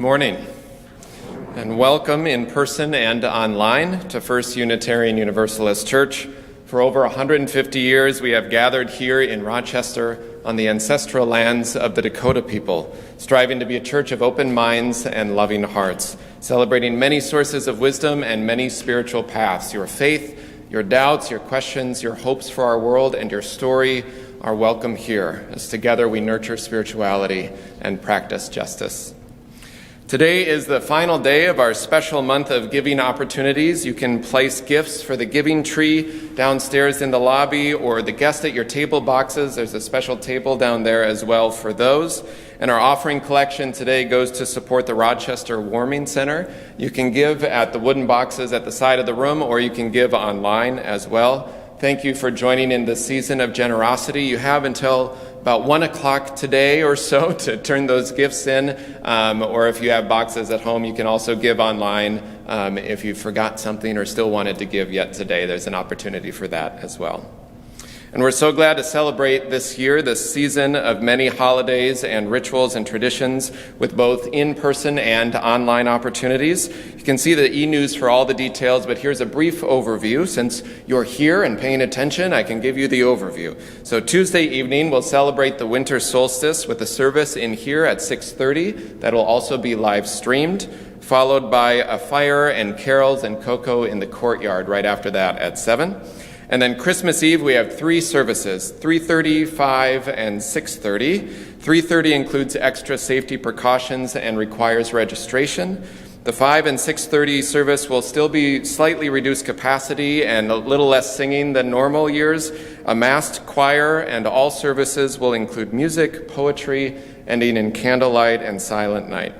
Morning, and welcome in person and online to First Unitarian Universalist Church. For over 150 years, we have gathered here in Rochester on the ancestral lands of the Dakota people, striving to be a church of open minds and loving hearts, celebrating many sources of wisdom and many spiritual paths. Your faith, your doubts, your questions, your hopes for our world, and your story are welcome here, as together we nurture spirituality and practice justice. Today is the final day of our special month of giving opportunities. You can place gifts for the giving tree downstairs in the lobby or the guest at your table boxes. There's a special table down there as well for those. And our offering collection today goes to support the Rochester Warming Center. You can give at the wooden boxes at the side of the room, or you can give online as well. Thank you for joining in this season of generosity. You have until about 1 o'clock today or so to turn those gifts in, or if you have boxes at home, you can also give online. If you forgot something or still wanted to give yet today, there's an opportunity for that as well. And we're so glad to celebrate this year, this season of many holidays and rituals and traditions with both in-person and online opportunities. You can see the e-news for all the details, but here's a brief overview. Since you're here and paying attention, I can give you the overview. So Tuesday evening, we'll celebrate the winter solstice with a service in here at 6:30. That'll also be live streamed, followed by a fire and carols and cocoa in the courtyard right after that at 7. And then Christmas Eve, we have 3 services, 3:30, 5, and 6:30. 3:30 includes extra safety precautions and requires registration. The 5 and 6:30 service will still be slightly reduced capacity and a little less singing than normal years. A masked choir, and all services will include music, poetry, ending in candlelight and silent night.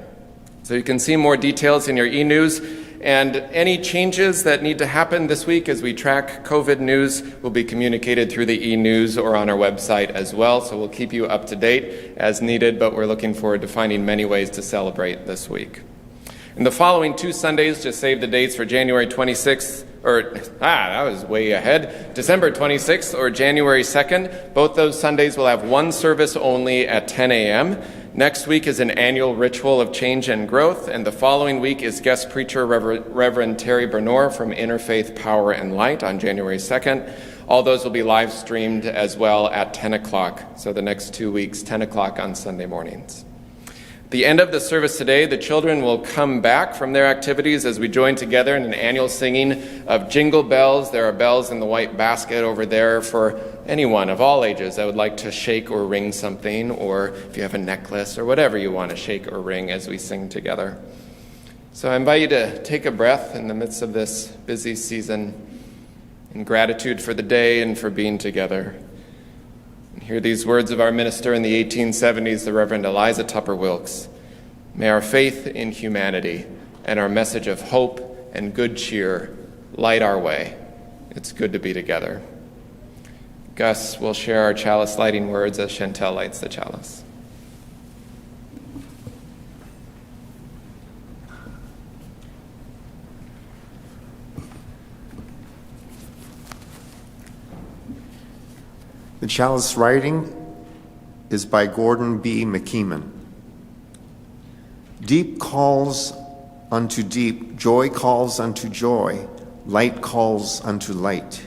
So you can see more details in your e-news. And any changes that need to happen this week as we track COVID news will be communicated through the e-news or on our website as well. So we'll keep you up to date as needed, but we're looking forward to finding many ways to celebrate this week. In the following 2 Sundays, just save the dates for January 26th, that was way ahead, December 26th or January 2nd. Both those Sundays will have 1 service only at 10 a.m. Next week is an annual ritual of change and growth, and the following week is guest preacher Reverend Terry Bernor from Interfaith Power and Light on January 2nd. All those will be live streamed as well at 10 o'clock. So the next 2 weeks, 10 o'clock on Sunday mornings. At the end of the service today, the children will come back from their activities as we join together in an annual singing of Jingle Bells. There are bells in the white basket over there for anyone of all ages that would like to shake or ring something, or if you have a necklace or whatever you want to shake or ring as we sing together. So I invite you to take a breath in the midst of this busy season in gratitude for the day and for being together. And hear these words of our minister in the 1870s, the Reverend Eliza Tupper Wilkes. May our faith in humanity and our message of hope and good cheer light our way. It's good to be together. Gus will share our chalice lighting words as Chantel lights the chalice. The chalice writing is by Gordon B. McKeeman. Deep calls unto deep, joy calls unto joy, light calls unto light.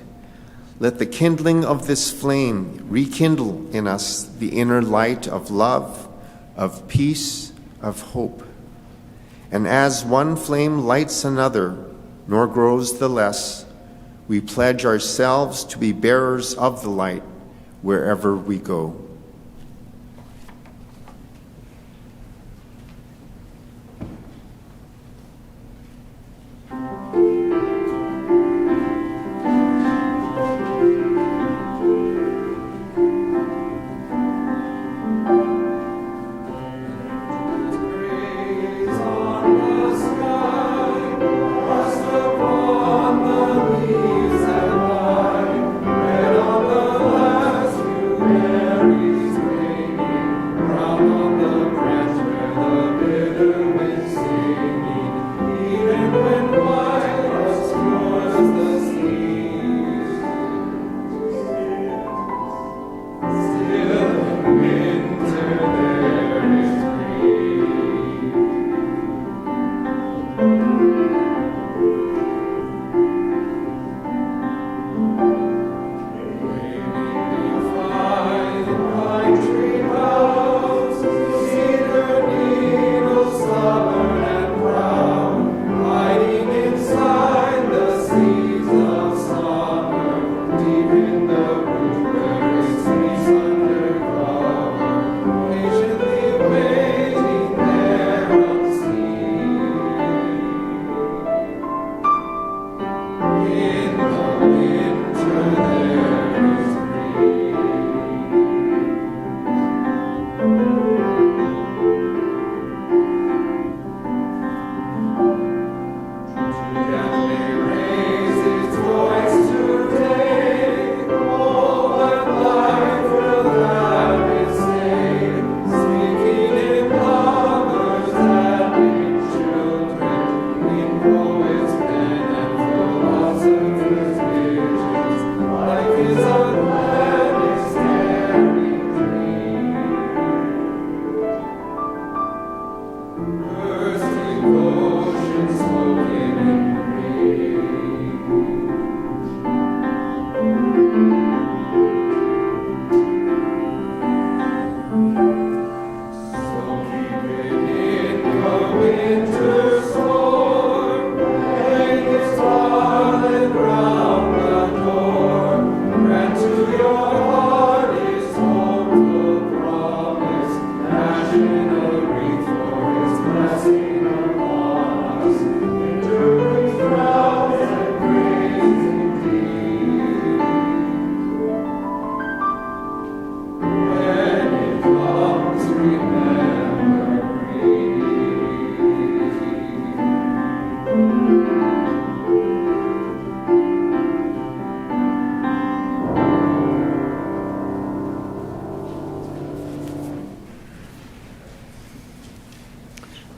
Let the kindling of this flame rekindle in us the inner light of love, of peace, of hope. And as one flame lights another, nor grows the less, we pledge ourselves to be bearers of the light wherever we go. Mary.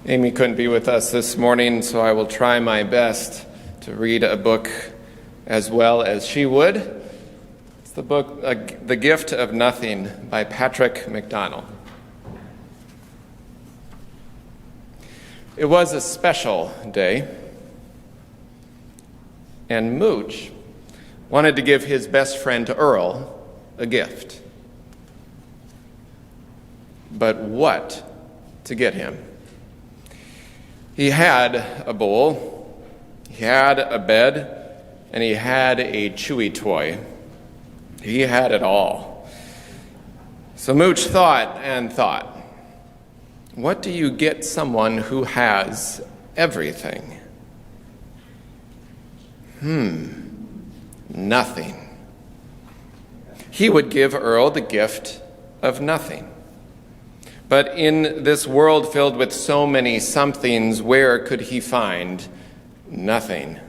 Amy couldn't be with us this morning, so I will try my best to read a book as well as she would. It's the book, The Gift of Nothing by Patrick McDonnell. It was a special day, and Mooch wanted to give his best friend Earl a gift. But what to get him? He had a bowl, he had a bed, and he had a Chewy toy. He had it all. So Mooch thought and thought, what do you get someone who has everything? Nothing. He would give Earl the gift of nothing. But in this world filled with so many somethings, where could he find nothing?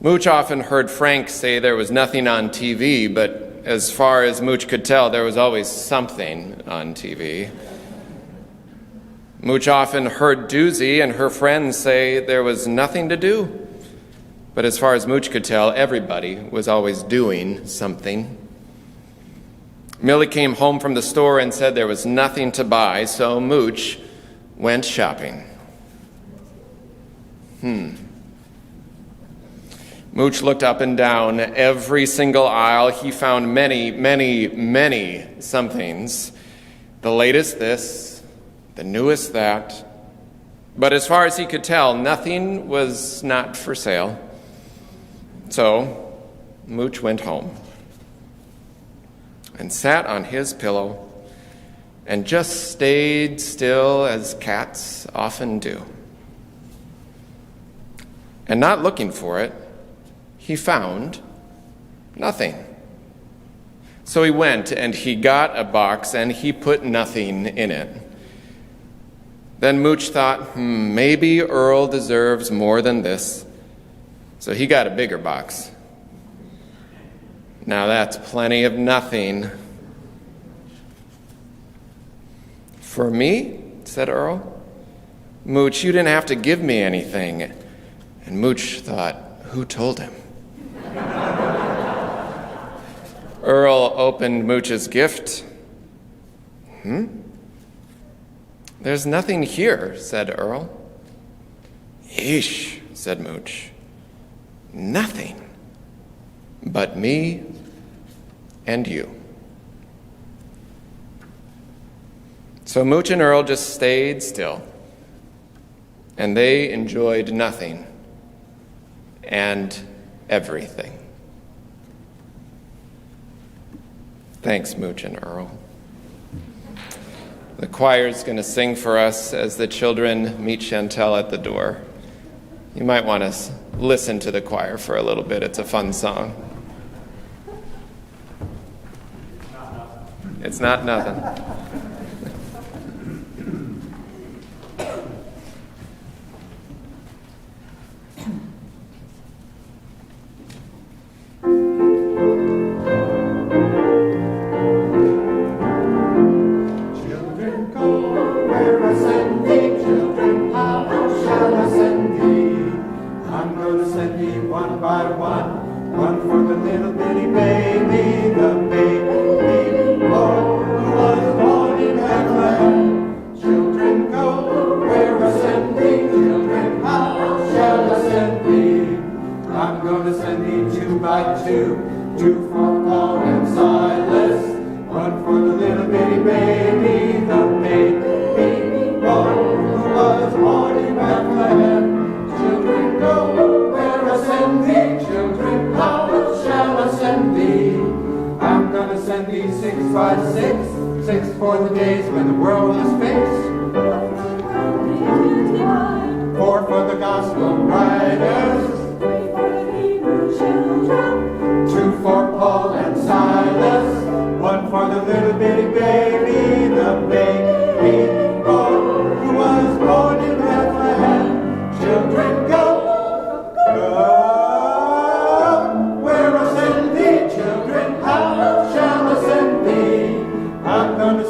Mooch often heard Frank say there was nothing on TV, but as far as Mooch could tell, there was always something on TV. Mooch often heard Doozy and her friends say there was nothing to do. But as far as Mooch could tell, everybody was always doing something. Millie came home from the store and said there was nothing to buy, so Mooch went shopping. Mooch looked up and down every single aisle. He found many, many, many somethings. The latest this, the newest that. But as far as he could tell, nothing was not for sale. So Mooch went home and sat on his pillow and just stayed still as cats often do. And not looking for it, he found nothing. So he went and he got a box and he put nothing in it. Then Mooch thought, maybe Earl deserves more than this. So he got a bigger box. Now that's plenty of nothing. For me, said Earl. Mooch, you didn't have to give me anything. And Mooch thought, who told him? Earl opened Mooch's gift. There's nothing here, said Earl. Yeesh, said Mooch. Nothing but me and you. So Mooch and Earl just stayed still, and they enjoyed nothing and everything. Thanks, Mooch and Earl. The choir's going to sing for us as the children meet Chantel at the door. You might want to listen to the choir for a little bit. It's a fun song. It's not nothing.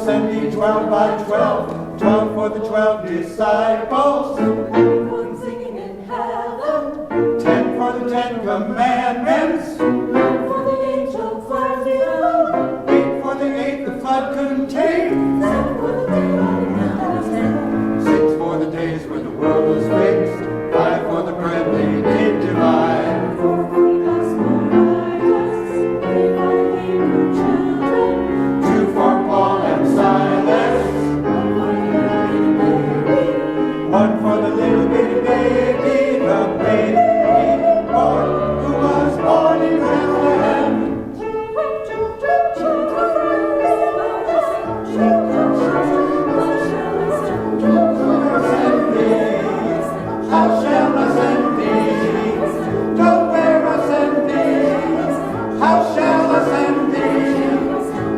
Send me 12 by 12, 12 Ten Commandments. Nine for the angel flies below. 8 for the 8 the flood couldn't take. 7 for the day and 10. 6 for the days when the world was fixed. 5 for the bread they did divide. 4 for the gospel writers. 3 for the Hebrew children. 2 for Paul and Silas. 1 for the little bitty baby. 1 for the little bitty baby, the baby boy who was born in Bethlehem. How shall I send thee? Go where I send thee. How shall I send thee?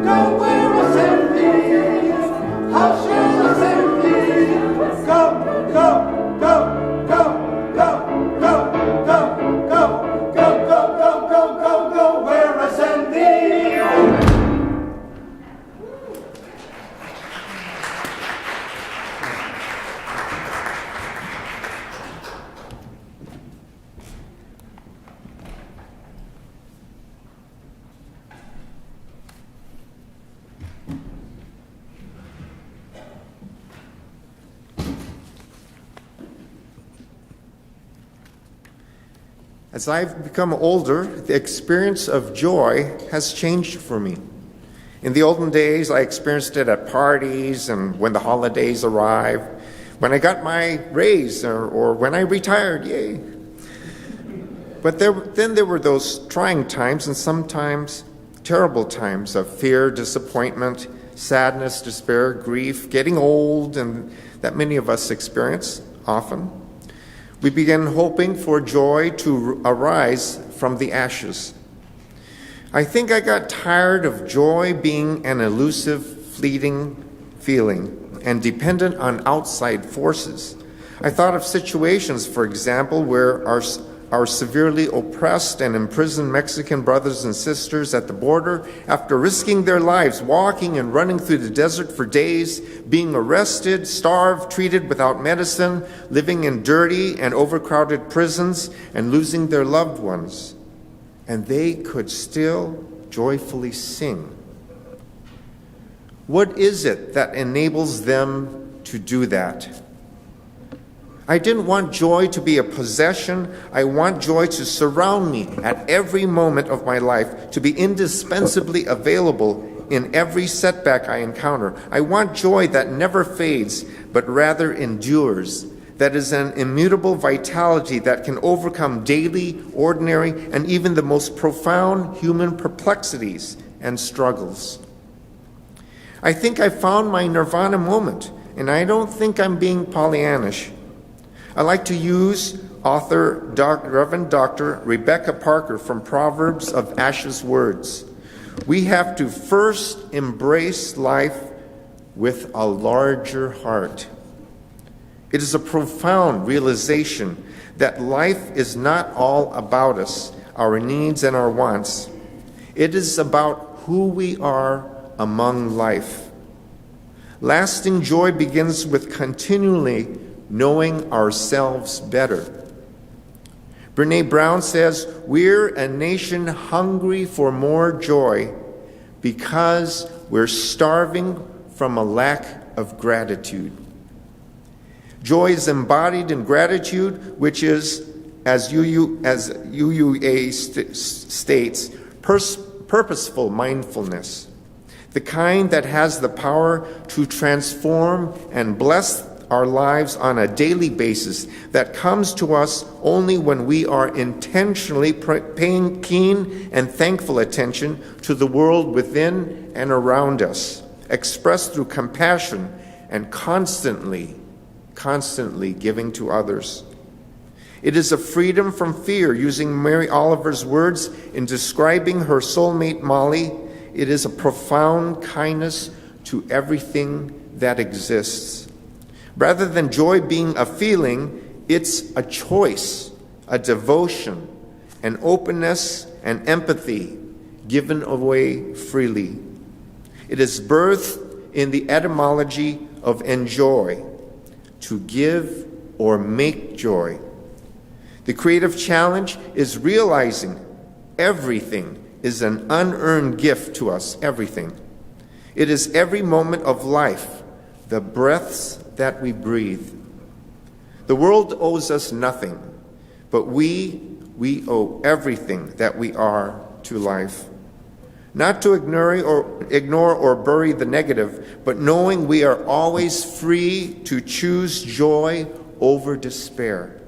Go where I send thee. How shall I send thee? Go, go, go, go, go, go, go, go, go, go, go, go, go, go, where I send thee. As I've become older, the experience of joy has changed for me. In the olden days, I experienced it at parties and when the holidays arrived, when I got my raise or when I retired, yay. But then there were those trying times and sometimes terrible times of fear, disappointment, sadness, despair, grief, getting old, and that many of us experience often. We begin hoping for joy to arise from the ashes. I think I got tired of joy being an elusive, fleeting feeling and dependent on outside forces. I thought of situations, for example, where our severely oppressed and imprisoned Mexican brothers and sisters at the border, after risking their lives walking and running through the desert for days, being arrested, starved, treated without medicine, living in dirty and overcrowded prisons, and losing their loved ones. And they could still joyfully sing. What is it that enables them to do that? I didn't want joy to be a possession. I want joy to surround me at every moment of my life, to be indispensably available in every setback I encounter. I want joy that never fades, but rather endures, that is an immutable vitality that can overcome daily, ordinary, and even the most profound human perplexities and struggles. I think I found my nirvana moment, and I don't think I'm being Pollyannish. I like to use author Reverend Dr. Rebecca Parker from Proverbs of Ashes words. We have to first embrace life with a larger heart. It is a profound realization that life is not all about us, our needs and our wants. It is about who we are among life. Lasting joy begins with continually knowing ourselves better. Brene Brown says, we're a nation hungry for more joy because we're starving from a lack of gratitude. Joy is embodied in gratitude, which is, as UUA states, purposeful mindfulness, the kind that has the power to transform and bless our lives on a daily basis, that comes to us only when we are intentionally paying keen and thankful attention to the world within and around us, expressed through compassion and constantly giving to others. It is a freedom from fear, using Mary Oliver's words in describing her soulmate Molly. It is a profound kindness to everything that exists. Rather than joy being a feeling, it's a choice, a devotion, an openness and empathy given away freely. It is birthed in the etymology of enjoy, to give or make joy. The creative challenge is realizing everything is an unearned gift to us, everything. It is every moment of life, the breaths that we breathe. The world owes us nothing, but we owe everything that we are to life. Not to ignore or bury the negative, but knowing we are always free to choose joy over despair.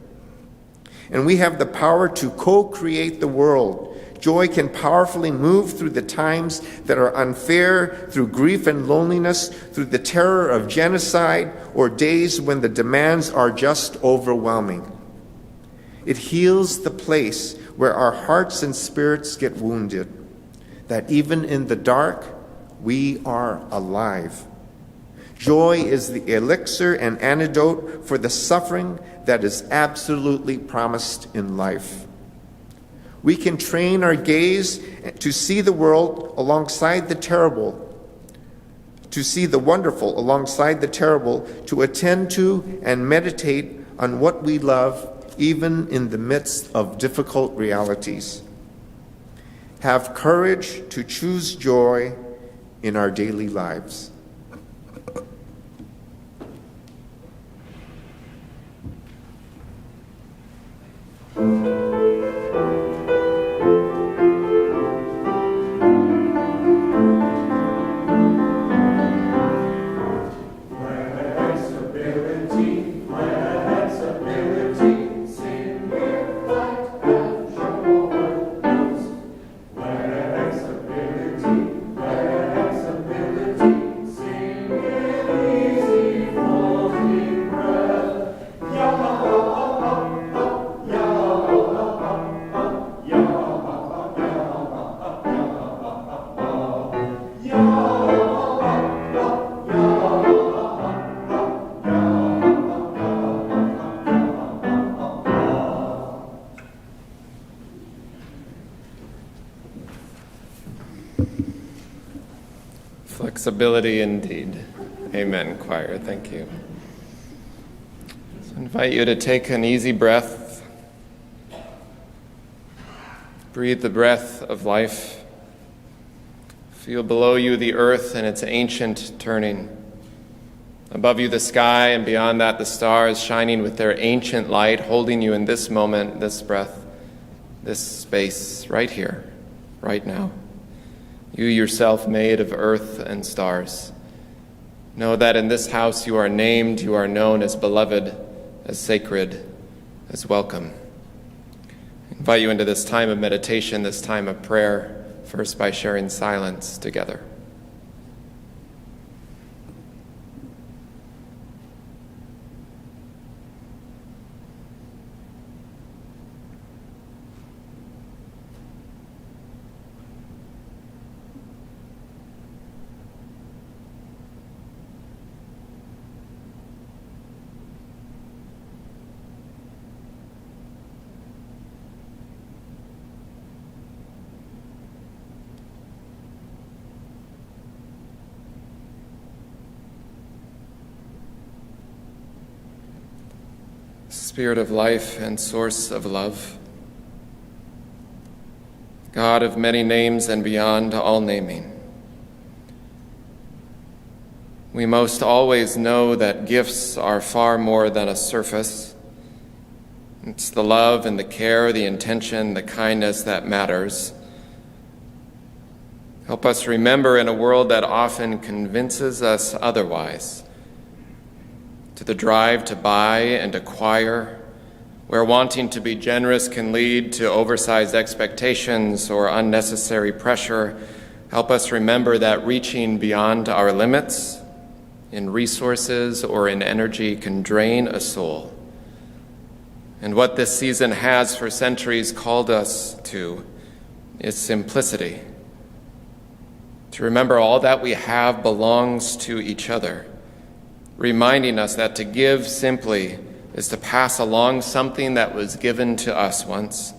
And we have the power to co-create the world. Joy can powerfully move through the times that are unfair, through grief and loneliness, through the terror of genocide, or days when the demands are just overwhelming. It heals the place where our hearts and spirits get wounded, that even in the dark, we are alive. Joy is the elixir and antidote for the suffering that is absolutely promised in life. We can train our gaze to see the world alongside the terrible, to see the wonderful alongside the terrible, to attend to and meditate on what we love, even in the midst of difficult realities. Have courage to choose joy in our daily lives. Flexibility indeed. Amen, choir. Thank you. So I invite you to take an easy breath. Breathe the breath of life. Feel below you the earth and its ancient turning. Above you the sky, and beyond that the stars shining with their ancient light, holding you in this moment, this breath, this space, right here, right now. You yourself made of earth and stars. Know that in this house you are named, you are known as beloved, as sacred, as welcome. I invite you into this time of meditation, this time of prayer, first by sharing silence together. Spirit of life and source of love, God of many names and beyond all naming, we most always know that gifts are far more than a surface. It's the love and the care, the intention, the kindness that matters. Help us remember in a world that often convinces us otherwise, to the drive to buy and acquire, where wanting to be generous can lead to oversized expectations or unnecessary pressure. Help us remember that reaching beyond our limits in resources or in energy can drain a soul. And what this season has for centuries called us to is simplicity. To remember all that we have belongs to each other, reminding us that to give simply is to pass along something that was given to us once.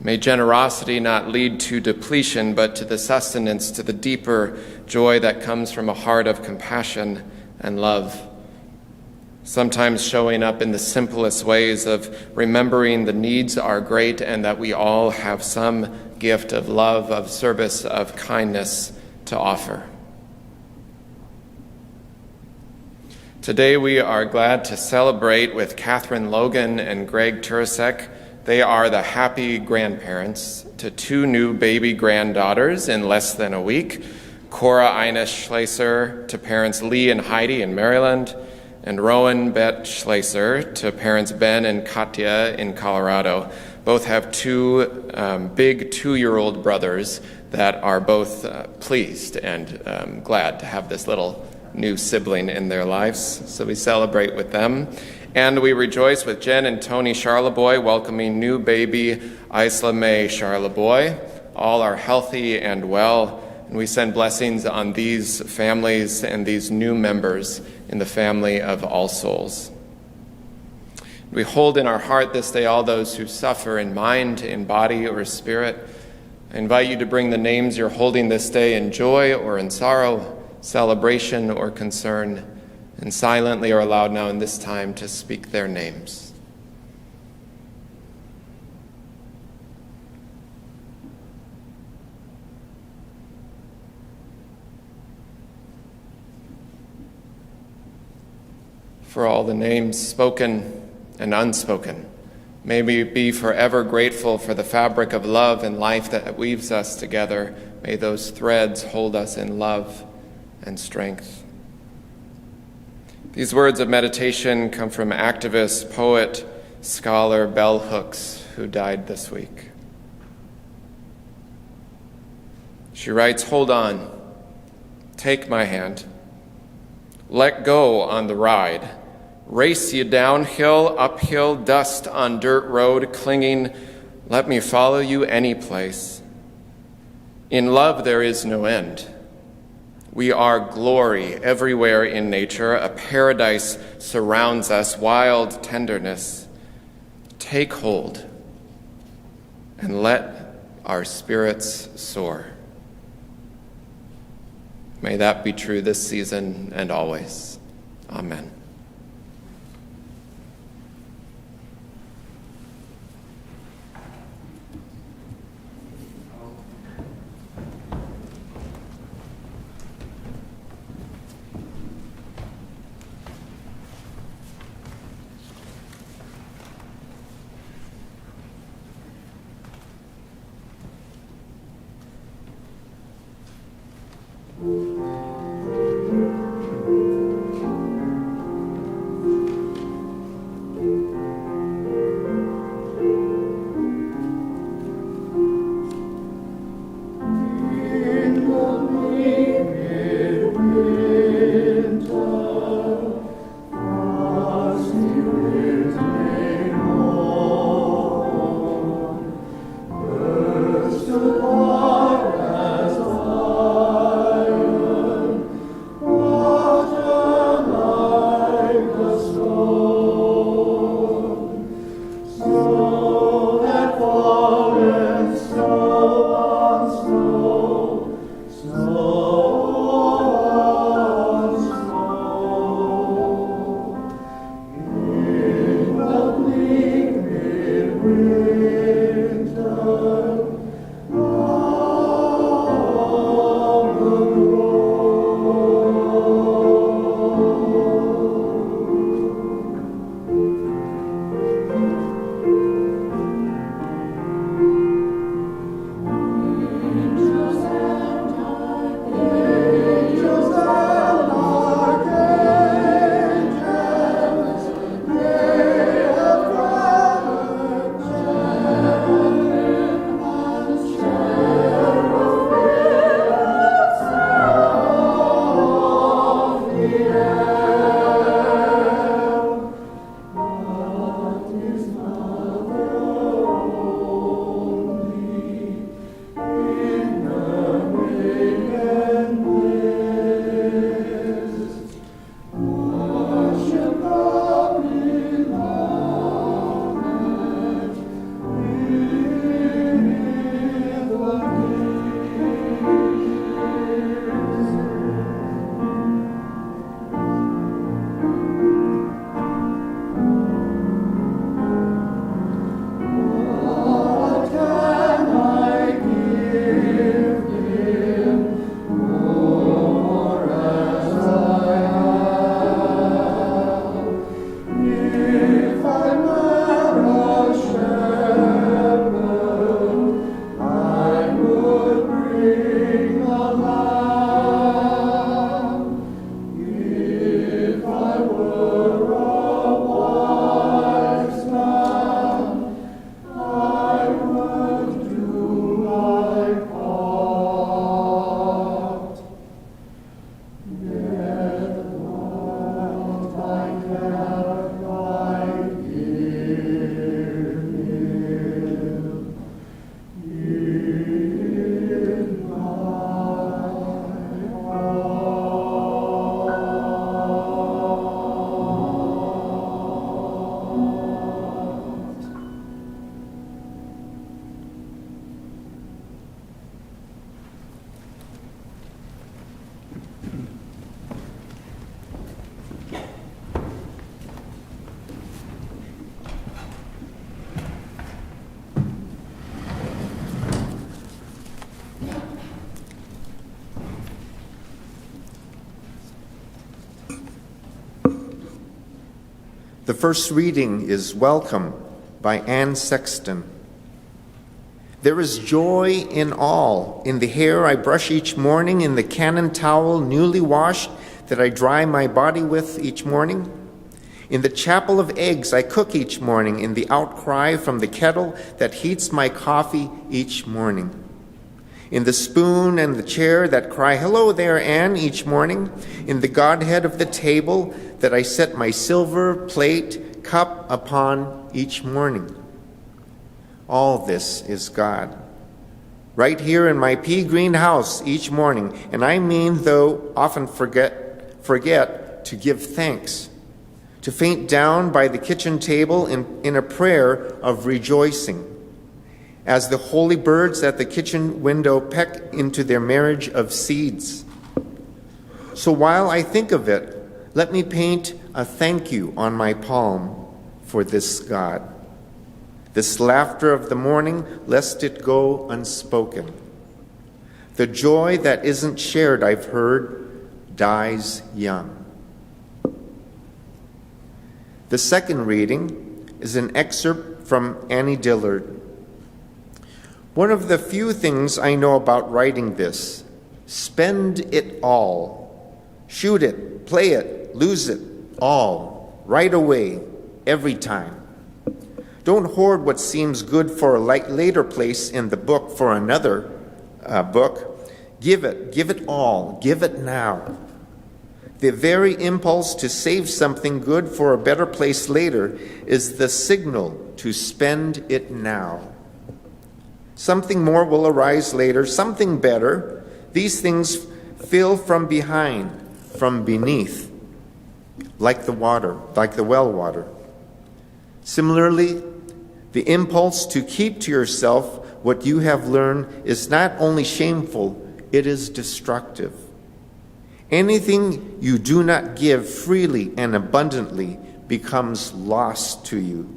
May generosity not lead to depletion, but to the sustenance, to the deeper joy that comes from a heart of compassion and love. sometimes showing up in the simplest ways of remembering the needs are great and that we all have some gift of love, of service, of kindness to offer. Today we are glad to celebrate with Catherine Logan and Greg Turasek. They are the happy grandparents to two new baby granddaughters in less than a week. Cora Ina Schlaser to parents Lee and Heidi in Maryland, and Rowan Bet Schlaser to parents Ben and Katya in Colorado. Both have two big 2-year-old brothers that are both pleased and glad to have this little new sibling in their lives. So we celebrate with them. And we rejoice with Jen and Tony Charleboy welcoming new baby Isla May Charleboy. All are healthy and well, and we send blessings on these families and these new members in the family of All Souls. We hold in our heart this day all those who suffer in mind, in body, or spirit. I invite you to bring the names you're holding this day in joy or in sorrow, celebration or concern, and silently or aloud now in this time to speak their names. For all the names spoken and unspoken, may we be forever grateful for the fabric of love and life that weaves us together. May those threads hold us in love and strength. These words of meditation come from activist, poet, scholar Bell Hooks, who died this week. She writes, "Hold on, take my hand, let go on the ride. Race you downhill, uphill, dust on dirt road, clinging, let me follow you any place. In love there is no end. We are glory everywhere in nature. A paradise surrounds us, wild tenderness. Take hold and let our spirits soar." May that be true this season and always. Amen. The first reading is Welcome by Anne Sexton. There is joy in all, in the hair I brush each morning, in the cannon towel newly washed that I dry my body with each morning, in the chapel of eggs I cook each morning, in the outcry from the kettle that heats my coffee each morning, in the spoon and the chair that cry, "Hello there, Anne," each morning, in the Godhead of the table that I set my silver plate cup upon each morning. All this is God. Right here in my pea green house each morning, and I mean, though often forget to give thanks, to faint down by the kitchen table in a prayer of rejoicing, as the holy birds at the kitchen window peck into their marriage of seeds. So while I think of it, let me paint a thank you on my palm for this God. This laughter of the morning, lest it go unspoken. The joy that isn't shared, I've heard, dies young. The second reading is an excerpt from Annie Dillard. One of the few things I know about writing this: spend it all. Shoot it, play it, lose it, all, right away, every time. Don't hoard what seems good for a later place in the book for another book. Give it all, give it now. The very impulse to save something good for a better place later is the signal to spend it now. Something more will arise later, something better. These things fill from behind, from beneath, like the water, like the well water. Similarly, the impulse to keep to yourself what you have learned is not only shameful, it is destructive. Anything you do not give freely and abundantly becomes lost to you.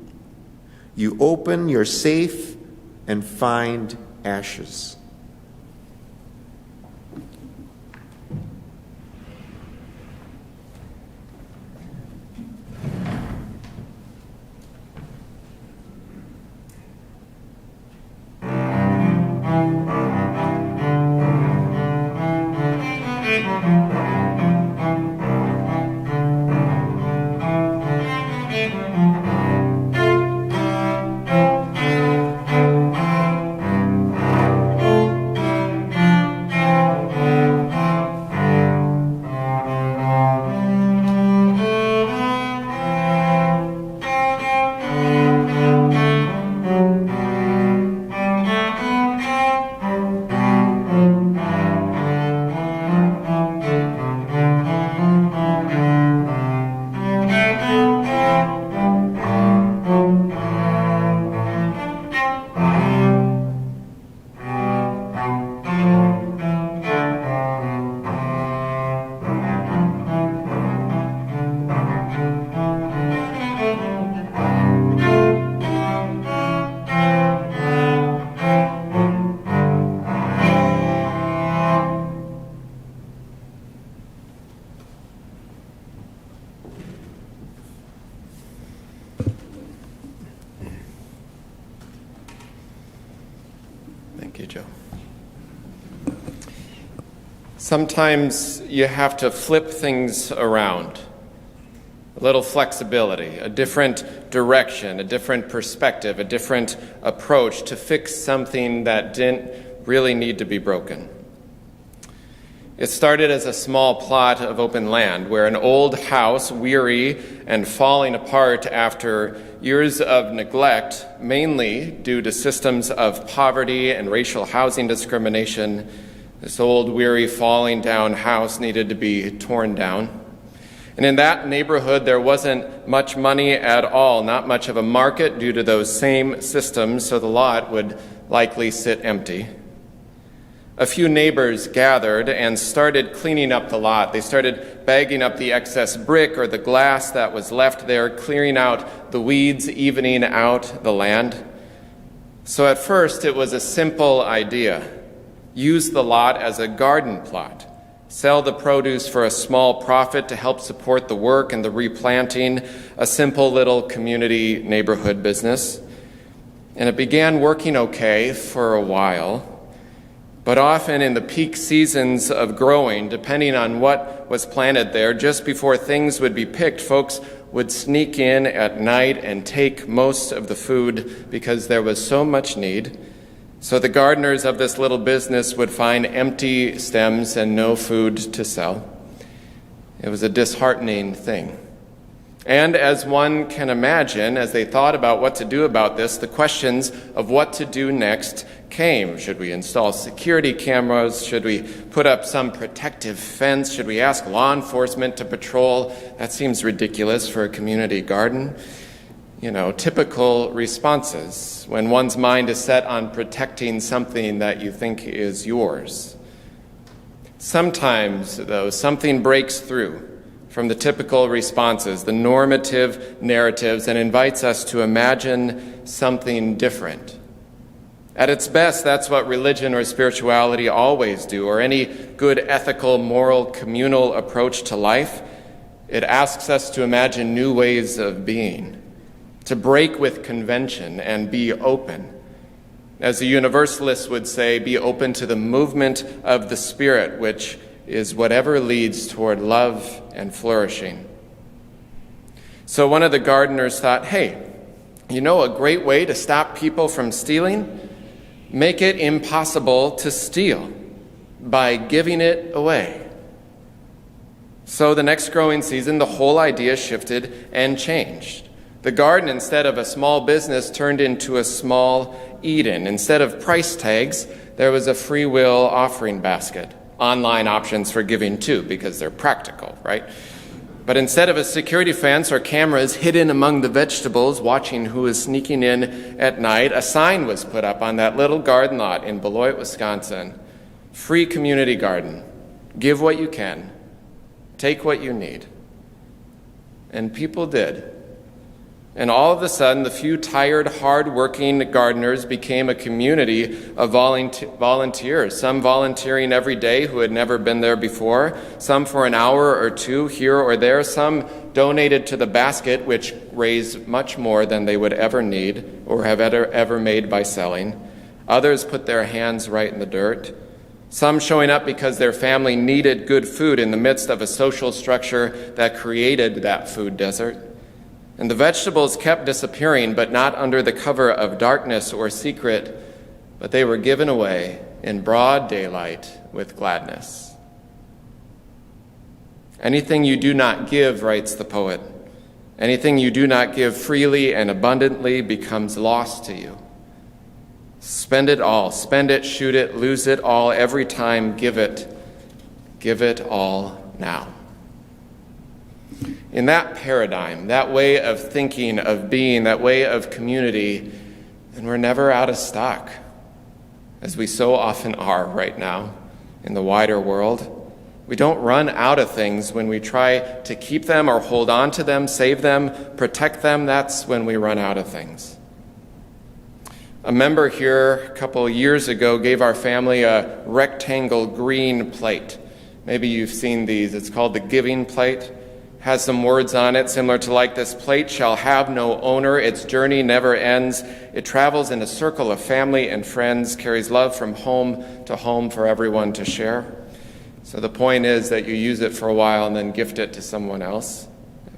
You open your safe and find ashes. Thank you, Joe. Sometimes you have to flip things around. A little flexibility, a different direction, a different perspective, a different approach to fix something that didn't really need to be broken. It started as a small plot of open land where an old house, weary and falling apart after years of neglect, mainly due to systems of poverty and racial housing discrimination, this old, weary, falling down house needed to be torn down. And in that neighborhood, there wasn't much money at all, not much of a market due to those same systems, so the lot would likely sit empty. A few neighbors gathered and started cleaning up the lot. They started bagging up the excess brick or the glass that was left there, clearing out the weeds, evening out the land. So at first, it was a simple idea. Use the lot as a garden plot. sell the produce for a small profit to help support the work and the replanting, a simple little community neighborhood business. And it began working okay for a while. But often in the peak seasons of growing, depending on what was planted there, just before things would be picked, folks would sneak in at night and take most of the food because there was so much need. So the gardeners of this little business would find empty stems and no food to sell. It was a disheartening thing. And as one can imagine, as they thought about what to do about this, the questions of what to do next came. Should we install security cameras? Should we put up some protective fence? Should we ask law enforcement to patrol? That seems ridiculous for a community garden. Typical responses when one's mind is set on protecting something that you think is yours. Sometimes, though, something breaks through from the typical responses, the normative narratives, and invites us to imagine something different. At its best, that's what religion or spirituality always do, or any good ethical, moral, communal approach to life. It asks us to imagine new ways of being, to break with convention and be open. As the Universalists would say, be open to the movement of the Spirit, which is whatever leads toward love and flourishing. So one of the gardeners thought, hey, a great way to stop people from stealing? Make it impossible to steal by giving it away. So the next growing season, the whole idea shifted and changed. The garden, instead of a small business, turned into a small Eden. Instead of price tags, there was a free will offering basket. Online options for giving too, because they're practical, right? But instead of a security fence or cameras hidden among the vegetables watching who is sneaking in at night, a sign was put up on that little garden lot in Beloit, Wisconsin. Free community garden. Give what you can. Take what you need. And people did. And all of a sudden, the few tired, hard-working gardeners became a community of volunteers, some volunteering every day who had never been there before, some for an hour or two here or there, some donated to the basket, which raised much more than they would ever need or have ever made by selling. Others put their hands right in the dirt. Some showing up because their family needed good food in the midst of a social structure that created that food desert. And the vegetables kept disappearing, but not under the cover of darkness or secret, but they were given away in broad daylight with gladness. Anything you do not give, writes the poet, anything you do not give freely and abundantly becomes lost to you. Spend it all, spend it, shoot it, lose it all, every time, give it all now. In that paradigm, that way of thinking, of being, that way of community, then we're never out of stock, as we so often are right now in the wider world. We don't run out of things when we try to keep them or hold on to them, save them, protect them. That's when we run out of things. A member here a couple years ago gave our family a rectangle green plate. Maybe you've seen these. It's called the giving plate. Has some words on it similar to like this plate shall have no owner, its journey never ends. It travels in a circle of family and friends, carries love from home to home for everyone to share. So the point is that you use it for a while and then gift it to someone else,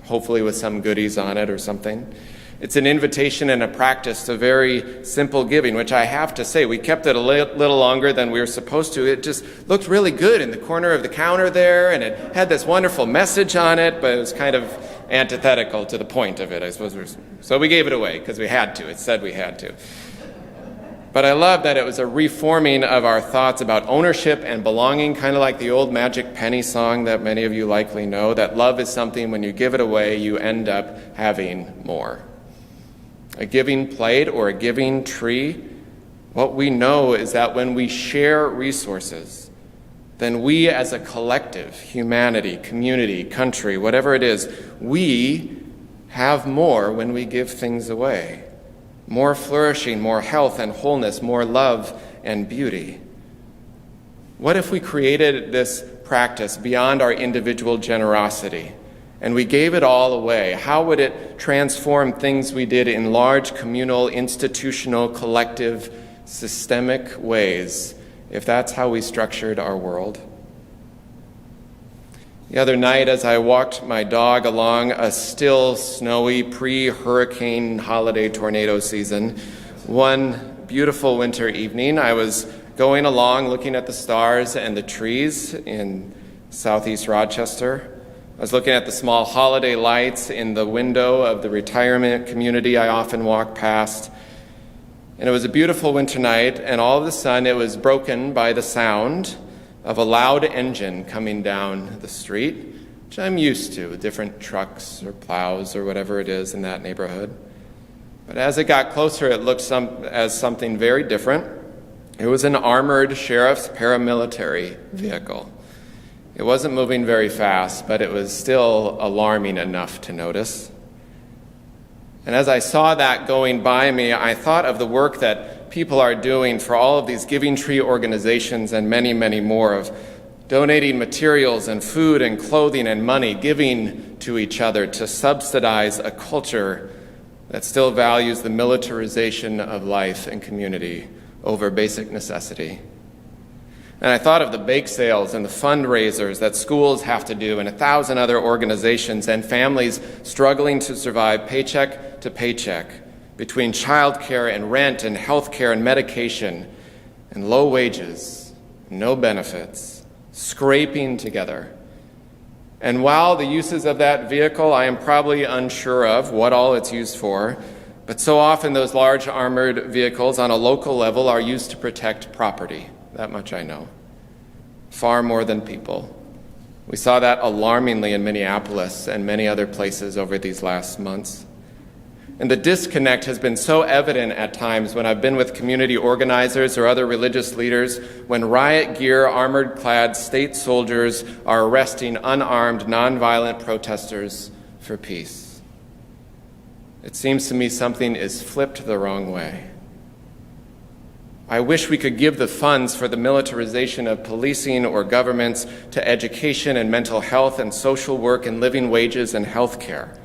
hopefully with some goodies on it or something. It's an invitation and a practice to very simple giving, which I have to say, we kept it a little longer than we were supposed to. It just looked really good in the corner of the counter there, and it had this wonderful message on it, but it was kind of antithetical to the point of it, I suppose. So we gave it away because we had to. It said we had to. But I love that it was a reforming of our thoughts about ownership and belonging, kind of like the old Magic Penny song that many of you likely know, that love is something when you give it away, you end up having more. A giving plate or a giving tree, what we know is that when we share resources, then we as a collective, humanity, community, country, whatever it is, we have more when we give things away. More flourishing, more health and wholeness, more love and beauty. What if we created this practice beyond our individual generosity, and we gave it all away, how would it transform things we did in large communal, institutional, collective, systemic ways if that's how we structured our world? The other night, as I walked my dog along a still snowy pre-hurricane holiday tornado season, one beautiful winter evening, I was going along looking at the stars and the trees in southeast Rochester. I was looking at the small holiday lights in the window of the retirement community I often walk past. And it was a beautiful winter night, and all of a sudden it was broken by the sound of a loud engine coming down the street, which I'm used to, different trucks or plows or whatever it is in that neighborhood. But as it got closer, it looked as something very different. It was an armored sheriff's paramilitary vehicle. It wasn't moving very fast, but it was still alarming enough to notice. And as I saw that going by me, I thought of the work that people are doing for all of these Giving Tree organizations and many, many more, of donating materials and food and clothing and money, giving to each other to subsidize a culture that still values the militarization of life and community over basic necessity. And I thought of the bake sales and the fundraisers that schools have to do and 1,000 other organizations and families struggling to survive paycheck to paycheck between childcare and rent and healthcare and medication and low wages, no benefits, scraping together. And while the uses of that vehicle I am probably unsure of what all it's used for, but so often those large armored vehicles on a local level are used to protect property. That much I know. Far more than people. We saw that alarmingly in Minneapolis and many other places over these last months. And the disconnect has been so evident at times when I've been with community organizers or other religious leaders when riot gear, armored-clad state soldiers are arresting unarmed, nonviolent protesters for peace. It seems to me something is flipped the wrong way. I wish we could give the funds for the militarization of policing or governments to education and mental health and social work and living wages and health care.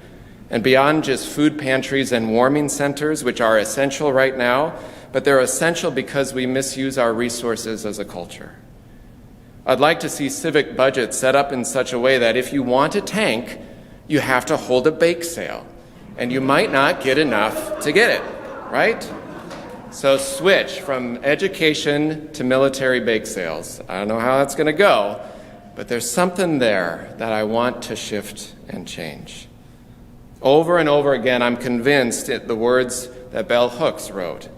And beyond just food pantries and warming centers, which are essential right now, but they're essential because we misuse our resources as a culture. I'd like to see civic budgets set up in such a way that if you want a tank, you have to hold a bake sale. And you might not get enough to get it, right? So switch from education to military bake sales. I don't know how that's going to go, but there's something there that I want to shift and change. Over and over again, I'm convinced at the words that Bell Hooks wrote.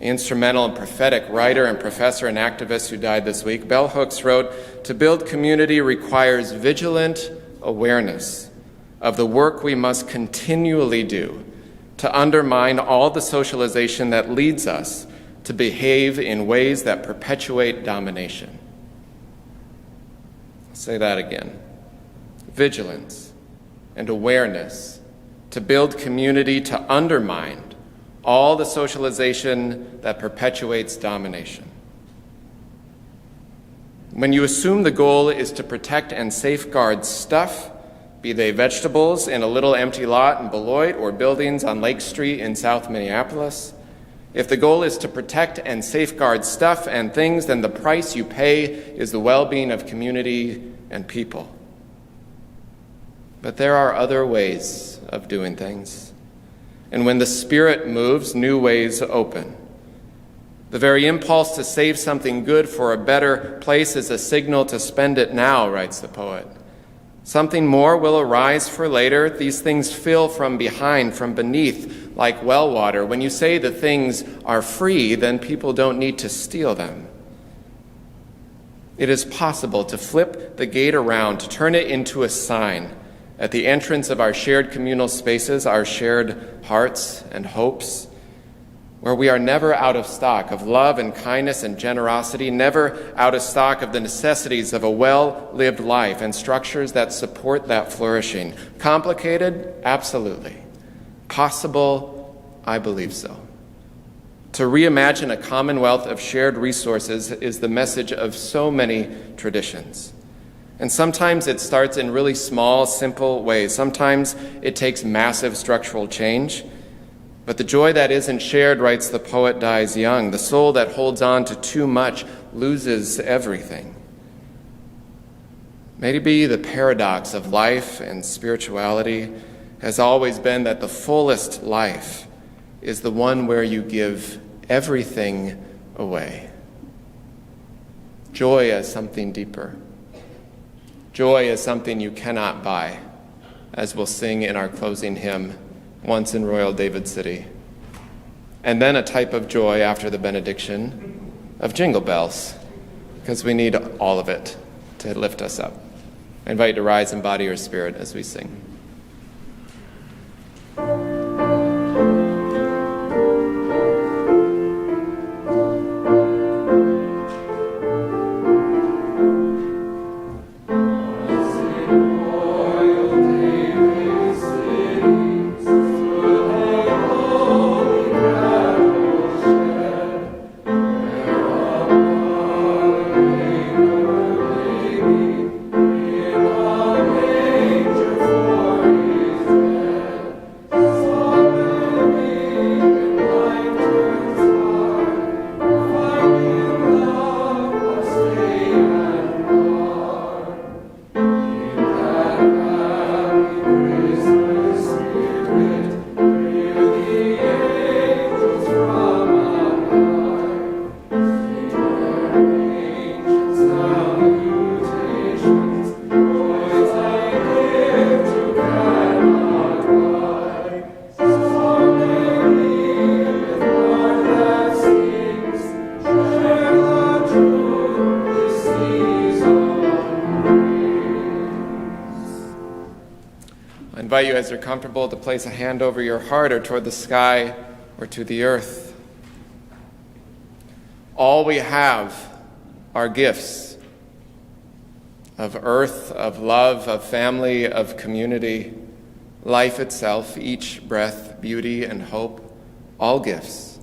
Instrumental and prophetic writer and professor and activist who died this week, Bell Hooks wrote, "To build community requires vigilant awareness of the work we must continually do to undermine all the socialization that leads us to behave in ways that perpetuate domination." I'll say that again. Vigilance and awareness to build community to undermine all the socialization that perpetuates domination. When you assume the goal is to protect and safeguard stuff, be they vegetables in a little empty lot in Beloit or buildings on Lake Street in South Minneapolis, if the goal is to protect and safeguard stuff and things, then the price you pay is the well-being of community and people. But there are other ways of doing things. And when the Spirit moves, new ways open. The very impulse to save something good for a better place is a signal to spend it now, writes the poet. Something more will arise for later. These things fill from behind, from beneath, like well water. When you say the things are free, then people don't need to steal them. It is possible to flip the gate around, to turn it into a sign at the entrance of our shared communal spaces, our shared hearts and hopes, where we are never out of stock of love and kindness and generosity, never out of stock of the necessities of a well-lived life and structures that support that flourishing. Complicated? Absolutely. Possible? I believe so. To reimagine a commonwealth of shared resources is the message of so many traditions. And sometimes it starts in really small, simple ways. Sometimes it takes massive structural change. But the joy that isn't shared, writes the poet, dies young. The soul that holds on to too much loses everything. Maybe the paradox of life and spirituality has always been that the fullest life is the one where you give everything away. Joy as something deeper. Joy is something you cannot buy, as we'll sing in our closing hymn, Once in Royal David City. And then a type of joy after the benediction of jingle bells, because we need all of it to lift us up. I invite you to rise in body or spirit as we sing. I invite you, as you're comfortable, to place a hand over your heart or toward the sky or to the earth. All we have are gifts of earth, of love, of family, of community, life itself, each breath, beauty and hope, all gifts.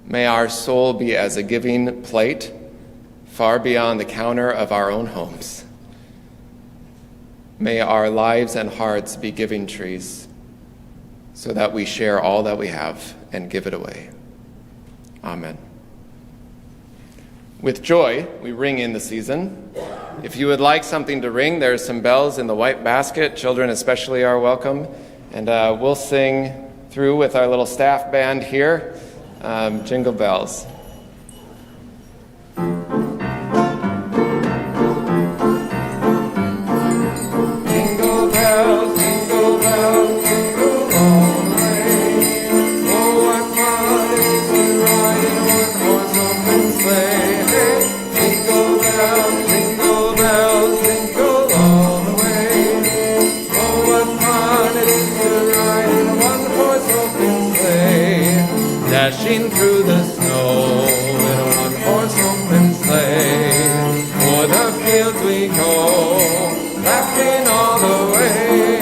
May our soul be as a giving plate, far beyond the counter of our own homes. May our lives and hearts be giving trees, so that we share all that we have and give it away. Amen. With joy, we ring in the season. If you would like something to ring, there are some bells in the white basket. Children especially are welcome. And we'll sing through with our little staff band here, Jingle Bells. Dashing through the snow in a one-horse open sleigh. O'er the fields we go, laughing all the way.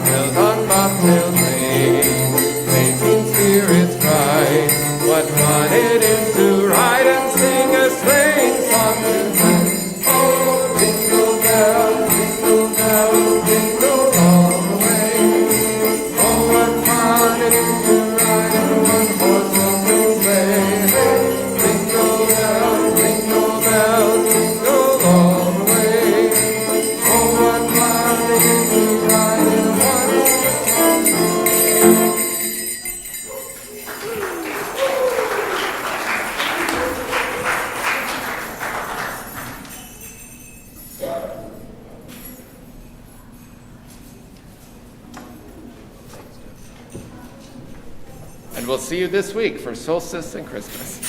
Bells on bobtails ring, making spirits bright. What fun it is to ride and sing a sleighing song tonight. Oh, jingle bells, jingle all the way. Oh, what fun it is to ride in a one-horse open sleigh. Jingle bells, jingle all the way. Oh, what fun it is to ride in a one-horse. And we'll see you this week for Solstice and Christmas.